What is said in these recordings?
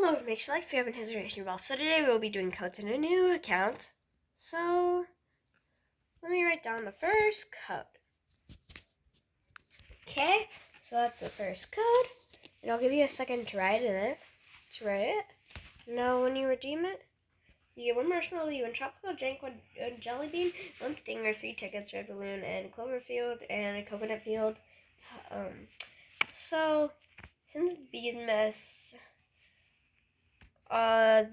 Hello, make sure to like, subscribe, and hit the notification bell. So today we will be doing codes in a new account. So let me write down the first code. Okay, so that's the first code, and I'll give you a second to write it. Now, when you redeem it, you get 1 marshmallow, you win tropical drink, 1 jelly bean, 1 stinger, 3 tickets, red balloon, and Cloverfield, and a coconut field. So since Beesmas,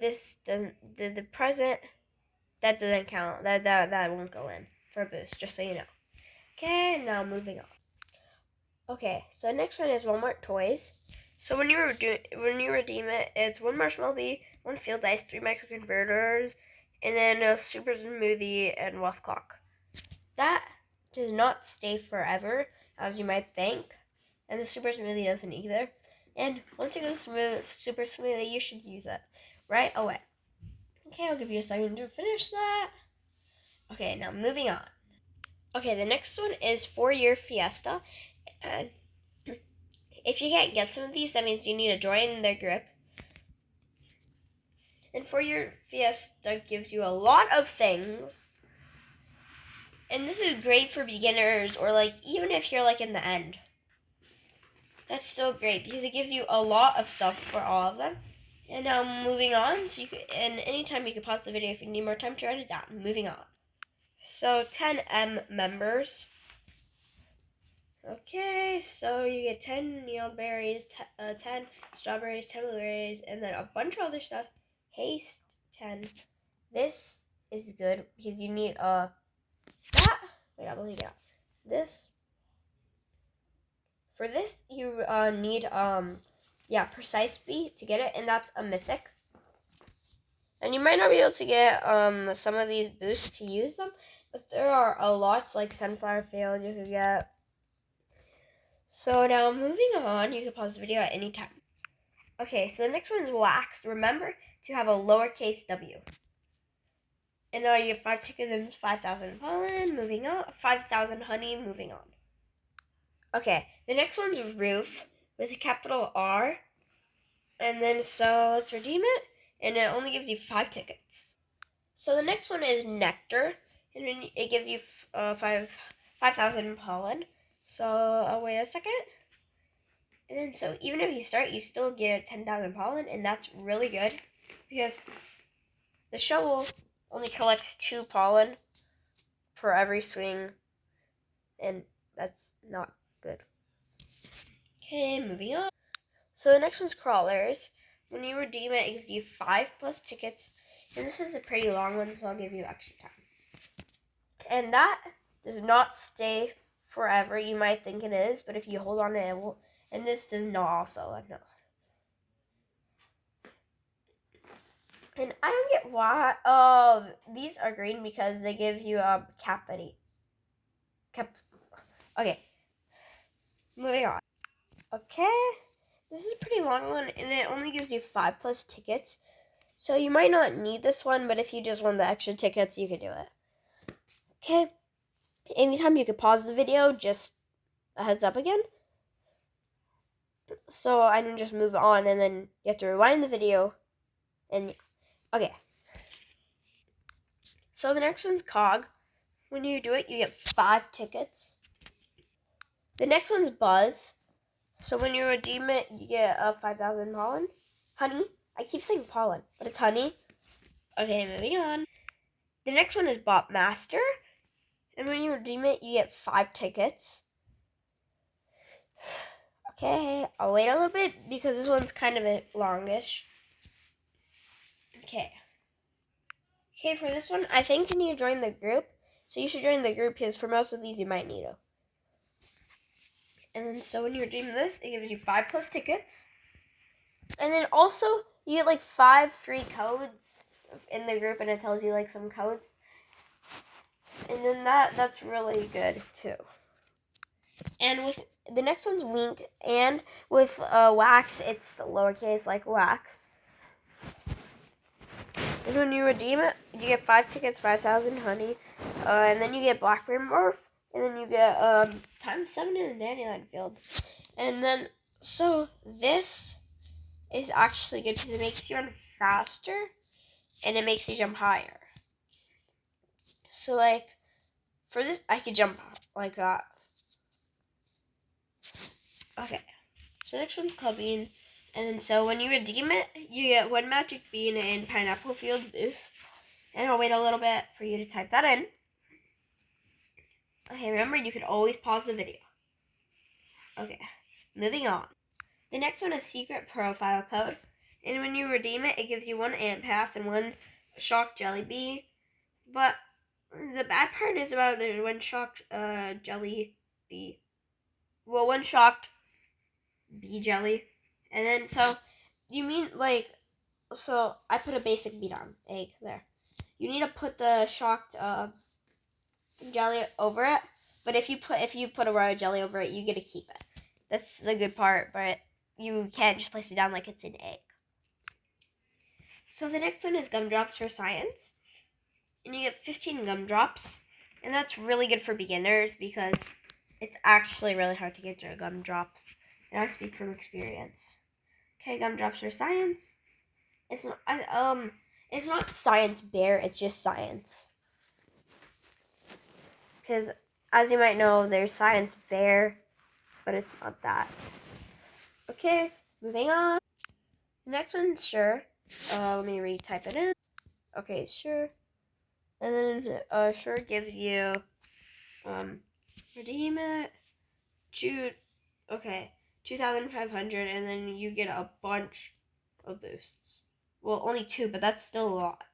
this doesn't the present. That doesn't count. That won't go in for a boost, just so you know. Okay, now moving on. Okay, so next one is Walmart Toys. So when you redeem it, it's 1 marshmallow bee, 1 field ice, 3 microconverters, and then a super smoothie and wolf clock. That does not stay forever, as you might think, and the super smoothie doesn't either. And once you get the super smoothie, you should use it right away. Okay, I'll give you a second to finish that. Okay, now moving on. Okay, the next one is 4-year Fiesta. And if you can't get some of these, that means you need to join their group. And 4-year Fiesta gives you a lot of things. And this is great for beginners, or like even if you're like in the end. That's still great because it gives you a lot of stuff for all of them. And now moving on, so you can, and anytime you can pause the video if you need more time to write it down. Moving on. So 10M members. Okay, so you get 10 needleberries, 10 strawberries, 10 blueberries, and then a bunch of other stuff. Haste 10. This is good because you need that. Wait, I believe it. This. For this, you need Precise Bee to get it, and that's a mythic. And you might not be able to get some of these boosts to use them, but there are a lot, like Sunflower Field you could get. So now moving on, you can pause the video at any time. Okay, so the next one is Waxed. Remember to have a lowercase w. And now you have 5 tickets and 5,000 pollen. Moving on. 5,000 honey. Moving on. Okay, the next one's Roof with a capital R. And then so let's redeem it. And it only gives you 5 tickets. So the next one is Nectar. And then it gives you 5,000 pollen. So wait a second. And then so even if you start, you still get 10,000 pollen, and that's really good because the shovel only collects 2 pollen for every swing, and that's not good. Okay, moving on. So the next one's Crawlers. When you redeem it, it gives you 5 plus tickets, and this is a pretty long one, so I'll give you extra time. And that does not stay forever. You might think it is, but if you hold on to it, it will. And this does not also, no. And I don't get why. Oh, these are green because they give you Okay, moving on. Okay, this is a pretty long one, and it only gives you 5 plus tickets. So you might not need this one, but if you just want the extra tickets, you can do it. Okay, anytime you can pause the video, just a heads up again. So I can just move on, and then you have to rewind the video. And okay. So the next one's Cog. When you do it, you get 5 tickets. The next one's Buzz. So when you redeem it, you get 5,000 pollen. Honey. I keep saying pollen, but it's honey. Okay, moving on. The next one is Bot Master. And when you redeem it, you get 5 tickets. Okay, I'll wait a little bit because this one's kind of a longish. Okay. Okay, for this one, I think you need to join the group. So you should join the group because for most of these, you might need to. And then so when you redeem this, it gives you 5 plus tickets. And then also, you get like 5 free codes in the group, and it tells you like some codes. And then that's really good too. And with the next one's Wink, and with Wax, it's the lowercase like Wax. And when you redeem it, you get 5 tickets, 5,000 honey, and then you get Blackberry Morph, and then you get times 7 in the Dandelion Field. And then, so this is actually good because it makes you run faster and it makes you jump higher. So like for this, I could jump like that. Okay. So next one's called Bean. And then so when you redeem it, you get 1 magic bean and pineapple field boost. And I'll wait a little bit for you to type that in. Okay, remember you can always pause the video. Okay, moving on. The next one is secret profile code. And when you redeem it, it gives you 1 ant pass and 1 shocked jelly bee. But the bad part is about there's 1 shocked jelly bee. Well, 1 shocked bee jelly. And then so you mean like, so I put a basic beat on egg there. You need to put the shocked jelly over it. But if you put a royal jelly over it, you get to keep it. That's the good part, but you can't just place it down like it's an egg. So the next one is gumdrops for science. And you get 15 gumdrops. And that's really good for beginners because it's actually really hard to get your gumdrops. And I speak from experience. Okay, gumdrops for science. It's not science bear, it's just science. Because as you might know, there's science bear, but it's not that. Okay, moving on. The next one's sure. Let me retype it in. Okay, sure. And then sure gives you redeem it. Okay, 2,500, and then you get a bunch of boosts. Well, only 2, but that's still a lot.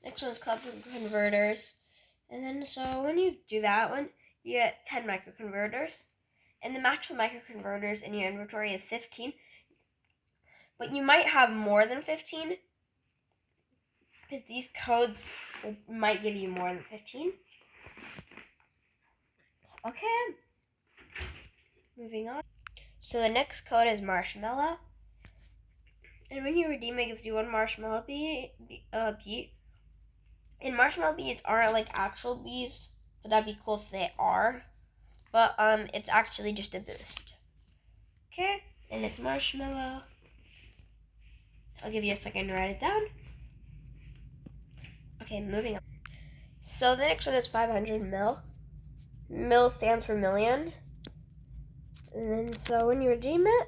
Next one's club converters. And then so when you do that one, you get 10 microconverters. And the maximum microconverters in your inventory is 15. But you might have more than 15. Because these codes might give you more than 15. Okay. Moving on. So the next code is marshmallow. And when you redeem it, it gives you 1 marshmallow bee. And marshmallow bees aren't like actual bees, but that'd be cool if they are. But it's actually just a boost. Okay, and it's marshmallow. I'll give you a second to write it down. Okay, moving on. So the next one is 500 mil. Mil stands for million. And then so when you redeem it,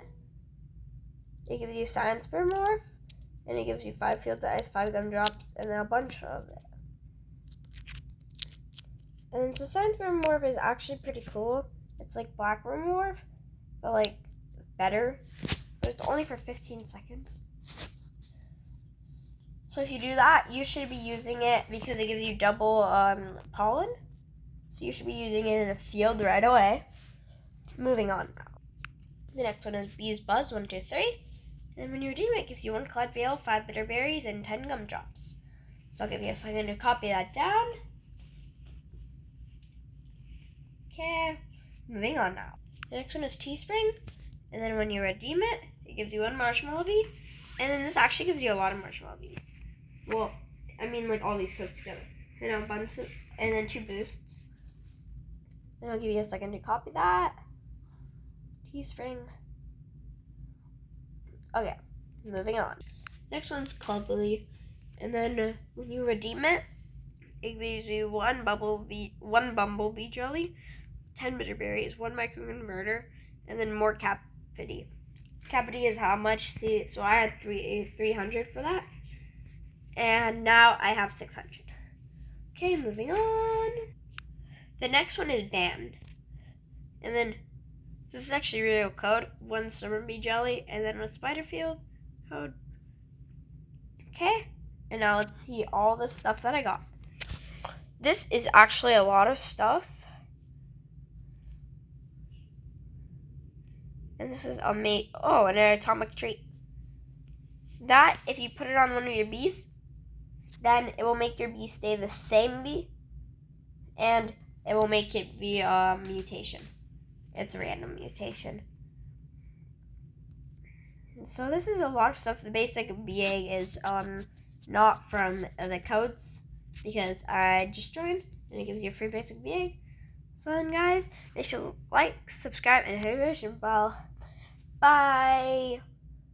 it gives you science per morph, and it gives you 5 field ice, 5 gumdrops, and then a bunch of it. And so science per morph is actually pretty cool. It's like black morph, but like better. But it's only for 15 seconds. So if you do that, you should be using it because it gives you double pollen. So you should be using it in a field right away. Moving on now. The next one is Bees Buzz 1, 2, 3. And when you redeem it, it gives you 1 Cloud Veil, 5 bitter berries, and 10 gumdrops. So I'll give you a second to copy that down. Okay, moving on now. The next one is Teespring. And then when you redeem it, it gives you 1 marshmallow bee. And then this actually gives you a lot of marshmallow bees. Well, I mean like all these codes together. And a bunch of, and then 2 boosts. And I'll give you a second to copy that. Teespring. Okay, moving on. Next one's Clubbly. And then when you redeem it, it gives you 1 bumblebee jelly, 10 bitter berries, 1 microconverter, and then more Capity. Capity is how much? See, so I had 300 for that. And now I have 600. Okay, moving on. The next one is Band. And then this is actually real code. 1 summer bee jelly, and then a spider field code. Okay, and now let's see all the stuff that I got. This is actually a lot of stuff. And this is an atomic trait. That, if you put it on one of your bees, then it will make your bee stay the same bee, and it will make it be a mutation. It's a random mutation. And so this is a lot of stuff. The basic bee egg is not from the codes because I just joined, and it gives you a free basic bee egg. So then guys, make sure to like, subscribe, and hit the notification bell. Bye!